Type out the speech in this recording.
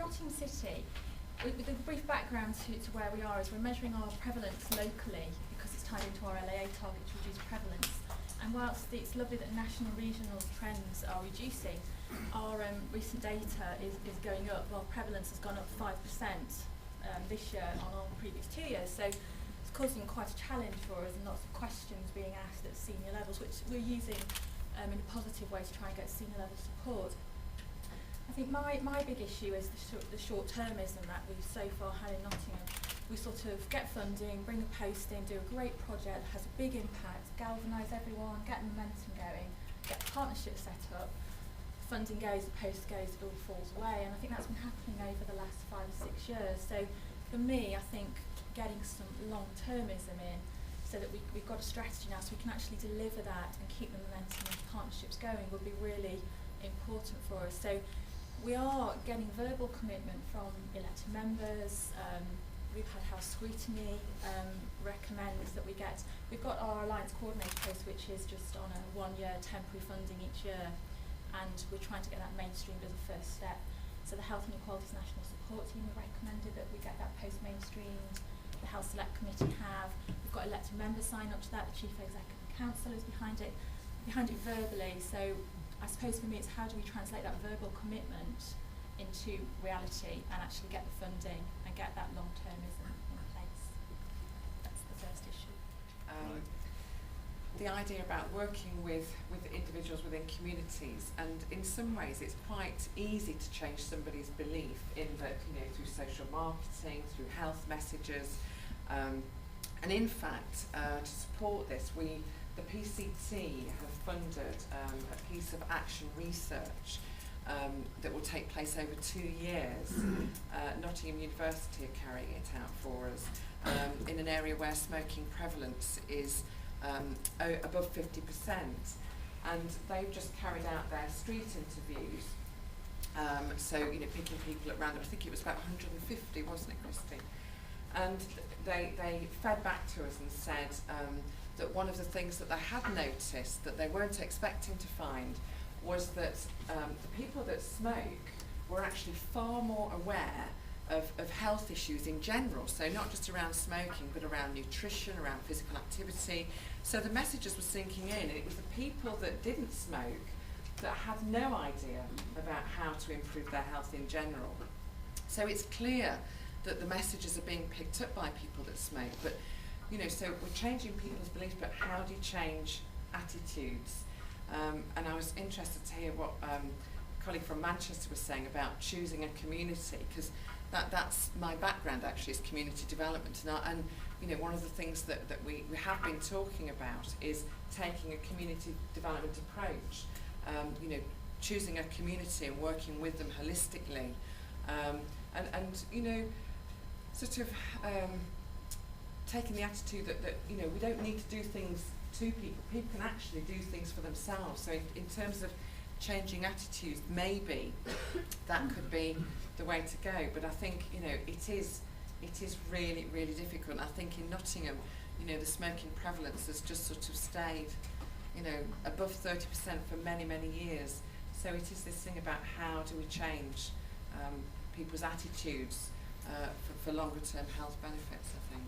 Nottingham City, with the brief background to where we are is we're measuring our prevalence locally because it's tied into our LAA target to reduce prevalence. And whilst it's lovely that national and regional trends are reducing, our recent data is going up. Our prevalence has gone up 5% this year on our previous 2 years. So it's causing quite a challenge for us and lots of questions being asked at senior levels, which we're using in a positive way to try and get senior level support. I think my big issue is the short-termism that we've so far had in Nottingham. We sort of get funding, bring a post in, do a great project, has a big impact, galvanise everyone, get momentum going, get partnerships set up, funding goes, the post goes, it all falls away, and I think that's been happening over the last 5 or 6 years. So for me, I think getting some long-termism in so that we've got a strategy now so we can actually deliver that and keep the momentum and partnerships going would be really important for us. So we are getting verbal commitment from elected members. We've had House Scrutiny recommends that we get. We've got our Alliance Coordinator post, which is just on a 1-year temporary funding each year, and we're trying to get that mainstreamed as a first step. So the Health and Equalities National Support Team have recommended that we get that post mainstreamed. The Health Select Committee have. We've got elected members sign up to that. The Chief Executive Council is behind it verbally. So I suppose for me it's how do we translate that verbal commitment into reality and actually get the funding and get that long-termism in place. That's the first issue. The idea about working with individuals within communities, and in some ways it's quite easy to change somebody's belief in that, through social marketing, through health messages, and in fact to support this the PCT have funded a piece of action research that will take place over 2 years. Nottingham University are carrying it out for us in an area where smoking prevalence is above 50%, and they've just carried out their street interviews. So picking people at random. I think it was about 150, wasn't it, Christine? And they fed back to us and said that one of the things that they had noticed that they weren't expecting to find was that the people that smoke were actually far more aware of health issues in general, so not just around smoking but around nutrition, around physical activity. So the messages were sinking in, and it was the people that didn't smoke that had no idea about how to improve their health in general. So it's clear that the messages are being picked up by people that smoke, but so we're changing people's beliefs, but how do you change attitudes? And I was interested to hear what a colleague from Manchester was saying about choosing a community, because that's my background actually, is community development, and one of the things that we have been talking about is taking a community development approach, choosing a community and working with them holistically, and sort of taking the attitude that we don't need to do things to people. People can actually do things for themselves. So in terms of changing attitudes, maybe that could be the way to go. But I think it is really, really difficult. And I think in Nottingham, the smoking prevalence has just sort of stayed above 30% for many, many years. So it is this thing about how do we change people's attitudes for longer term health benefits, I think.